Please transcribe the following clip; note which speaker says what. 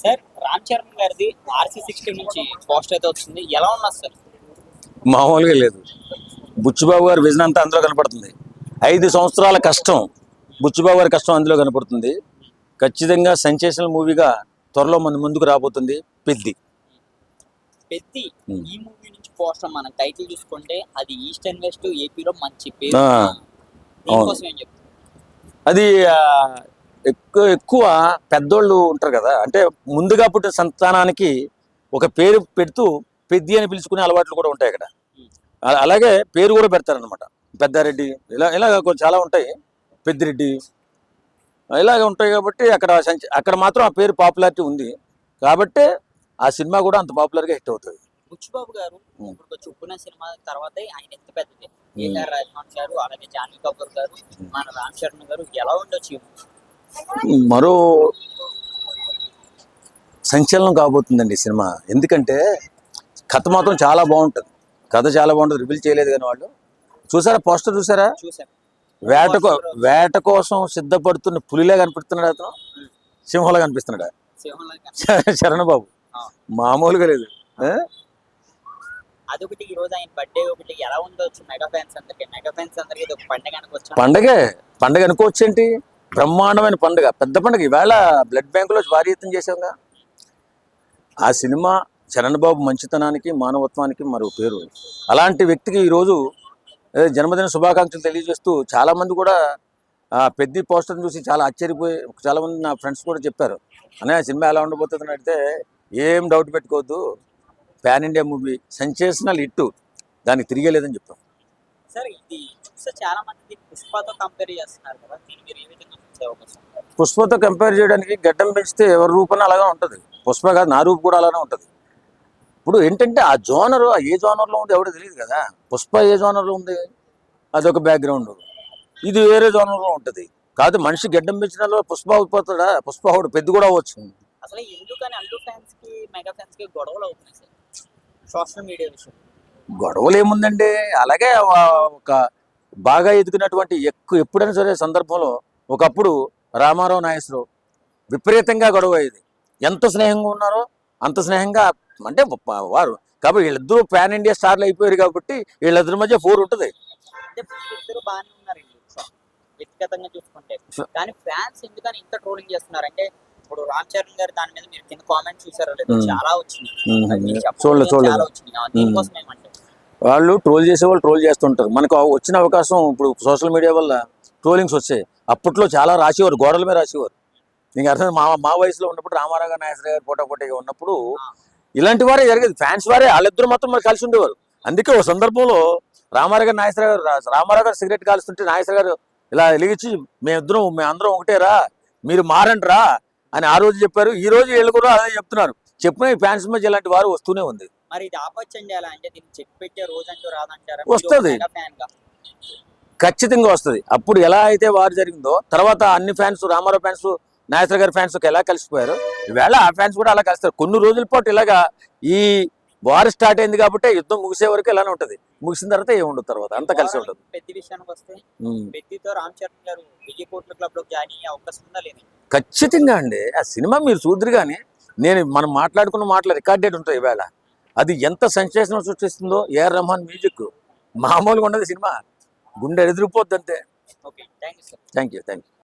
Speaker 1: Sir Ram Charan గారిది RC60 నుంచి post అయితే వచ్చింది. ఎలా ఉన్నారు సార్?
Speaker 2: మామూలుగా లేదు. బుచ్చిబాబు గారి విజన్ అంతా అందులో కనపడుతుంది. 5 సంవత్సరాల కష్టం, బుచ్చిబాబు గారి కష్టం అందులో కనపడుతుంది. ఖచ్చితంగా సెన్సేషనల్ మూవీగా త్వరలో మన ముందుకు రాబోతుంది పెద్ది.
Speaker 1: పెద్ది ఈ మూవీ నుంచి పోస్టర్ మనం టైటిల్ చూసుకుంటే అది ఈస్ట్ అండ్ వెస్ట్ ఏపీలో మంచి పేరు. దీనికోసం ఏం చెప్తారు?
Speaker 2: అది ఎక్కువ పెద్దోళ్ళు ఉంటారు కదా, అంటే ముందుగా పుట్టిన సంతానానికి ఒక పేరు పెడుతూ పెద్ది అని పిలుచుకునే అలవాట్లు కూడా ఉంటాయి అక్కడ. అలాగే పేరు కూడా పెడతారనమాట. పెద్దారెడ్డి ఇలా చాలా ఉంటాయి, పెద్దిరెడ్డి ఇలాగ ఉంటాయి. కాబట్టి అక్కడ మాత్రం ఆ పేరు పాపులారిటీ ఉంది కాబట్టి ఆ సినిమా కూడా అంత పాపులర్గా హిట్ అవుతుంది.
Speaker 1: బుచ్చిబాబు గారు ఇప్పుడు చెప్పుకున్న సినిమా తర్వాత ఆయన ఎంత పెద్దది, ఏఆర్ రెహమాన్ గారు, అలాగే జాన్వీ కపూర్ గారు, మన రామ్ చరణ్ గారు ఎలా ఉండొచ్చు?
Speaker 2: మరో సంచలనం కాబోతుందండి ఈ సినిమా. ఎందుకంటే కథ మాత్రం చాలా బాగుంటుంది. రివీల్ చేయలేదు కానీ వాళ్ళు చూసారా, పోస్టర్ చూసారా? వేట కోసం సిద్ధపడుతున్న పులిలా కనిపిస్తున్నాడు అతను, సింహంలా కనిపిస్తున్నాడు చరణ్ బాబు. మామూలుగా లేదు.
Speaker 1: అదొకటి, ఈ రోజు ఆయన బర్త్డే ఒకటి ఎలా ఉండొచ్చు? మెగా ఫ్యాన్స్ అందరికి ఇది ఒక పండుగ అనుకోవచ్చు.
Speaker 2: పండగ అనుకోవచ్చు ఏంటి, బ్రహ్మాండమైన పండుగ, పెద్ద పండుగ. ఈవేళ బ్లడ్ బ్యాంకులో భారీ ఎత్తున చేసాంగా. ఆ సినిమా చరణ్ బాబు మంచితనానికి, మానవత్వానికి మరో పేరు. అలాంటి వ్యక్తికి ఈరోజు జన్మదిన శుభాకాంక్షలు తెలియజేస్తూ చాలామంది కూడా పెద్ద పోస్టర్ని చూసి చాలా ఆశ్చర్యపోయి, చాలామంది నా ఫ్రెండ్స్ కూడా చెప్పారు, అనే సినిమా ఎలా ఉండబోతుంది అని అడిగితే ఏం డౌట్ పెట్టుకోవద్దు, pan India movie, sensational hit, దానికి తిరిగేలేదని చెప్పాం.
Speaker 1: సార్ ఇది చాలా మంది పుష్పతో కంపేర్ చేస్తున్నారు కదా, మీరు ఏ విధంగా చూసే అవకాశం?
Speaker 2: పుష్పతో కంపేర్ చేయడానికి గడ్డం పెంచితే ఎవరి రూపం అలాగే ఉంటుంది. పుష్ప కాదు, నా రూపు కూడా అలానే ఉంటుంది. ఇప్పుడు ఏంటంటే ఆ జోనర్, ఏ జోనర్లో ఉంది ఎవడో తెలియదు కదా. పుష్ప ఏ జోనర్లో ఉంది అదొక బ్యాక్గ్రౌండ్, ఇది వేరే జోనర్లో ఉంటుంది. కాదు మనిషి గడ్డం పెంచిన పుష్ప అయిపోతాడా? పుష్ప ఒకటి పెద్ద కూడా అవ్వచ్చు.
Speaker 1: అసలు ఎందుకని అల్లు ఫ్యాన్స్ కి మెగా ఫ్యాన్స్ కి గొడవలు అవుతున్నాయి సార్ సోషల్ మీడియా విషయం?
Speaker 2: గొడవలు ఏముందండి, అలాగే ఒక బాగా ఎదిగినటువంటి ఎప్పుడైనా సరే సందర్భంలో ఒకప్పుడు రామారావు నాగేశ్వరరావు విపరీతంగా గొడవ అయ్యేది. ఎంత స్నేహంగా ఉన్నారో అంత స్నేహంగా, అంటే వారు కాబట్టి వీళ్ళిద్దరూ పాన్ ఇండియా స్టార్లు అయిపోయారు కాబట్టి వీళ్ళిద్దరి మధ్య 4 ఉంటుంది.
Speaker 1: ఇద్దరు బాగానే ఉన్నారండి వ్యక్తిగతంగా చూసుకుంటే, కానీ ఫ్యాన్స్ ఎందుకని ఇంత ట్రోలింగ్ చేస్తున్నారు అంటే, ఇప్పుడు రామ్ చరణ్ గారు దాని మీద మీరు కింద కామెంట్స్ చూసారో లేదో, చాలా వచ్చినాయి. దీనికోసం ఏమంటే
Speaker 2: వాళ్ళు ట్రోల్ చేసేవాళ్ళు ట్రోల్ చేస్తుంటారు. మనకు వచ్చిన అవకాశం ఇప్పుడు సోషల్ మీడియా వల్ల ట్రోలింగ్స్ వచ్చాయి. అప్పట్లో చాలా రాసేవారు, గోడల మీద రాసేవారు. నీకు అర్థం, మా వయసులో ఉన్నప్పుడు రామారావు గారు, నాగేశ్వర గారు పోటాపోటీగా ఉన్నప్పుడు ఇలాంటి వారే జరిగేది. ఫ్యాన్స్ వారే, వాళ్ళిద్దరు మాత్రం మరి కలిసి ఉండేవారు. అందుకే ఒక సందర్భంలో రామారావు గారు సిగరెట్ కాలుస్తుంటే నాగేశ్వర గారు ఇలా వెలిగించి మేమందరం ఒకటేరా, మీరు మారండి అని ఆ రోజు చెప్పారు. ఈ రోజు వీళ్ళు కూడా అదే చెప్తున్నారు. చెప్పిన ఫ్యాన్స్ మధ్య ఇలాంటి వారు వస్తూనే ఉంది.
Speaker 1: మరి ఇది ఆపొచ్చండి ఎలా అంటే, దీన్ని చెక్ పెట్టే రోజు అంటూ రాదంటారా?
Speaker 2: వస్తుంది, ఖచ్చితంగా వస్తుంది. అప్పుడు ఎలా అయితే వారు జరిగిందో తర్వాత అన్ని ఫ్యాన్స్, రామారావు ఫ్యాన్స్, నాగేశ్వర గారి ఫ్యాన్స్ ఎలా కలిసిపోయారు, ఈవేళ ఆ ఫ్యాన్స్ కూడా అలా కలుస్తారు. కొన్ని రోజుల పాటు ఇలాగా ఈ వార్ స్టార్ట్ అయింది కాబట్టి యుద్ధం ముగిసే వరకు ఇలానే ఉంటుంది. ముగిసిన తర్వాత ఏముండదు, తర్వాత అంతా కలిసి ఉంటుంది.
Speaker 1: పెద్ద విషయానికి వస్తే, పెద్దతో రామ్ చరణ్ గారు 1000 కోట్ల క్లబ్ లో జాయిన్ అయ్యే అవకాశం ఉందా లేదు?
Speaker 2: ఖచ్చితంగా అండి. ఆ సినిమా మీరు చూద్దరు కానీ, మనం మాట్లాడుకున్న మాటలు రికార్డెడ్ ఉంటాయి. ఈవేళ అది ఎంత సెన్సేషన్ సృష్టిస్తుందో, ఏఆర్ రెహమాన్ మ్యూజిక్ మామూలుగా ఉండదు. సినిమా గుండె ఎదిరిపోద్ది అంతే.
Speaker 1: Okay, thank you sir.
Speaker 2: Thank you.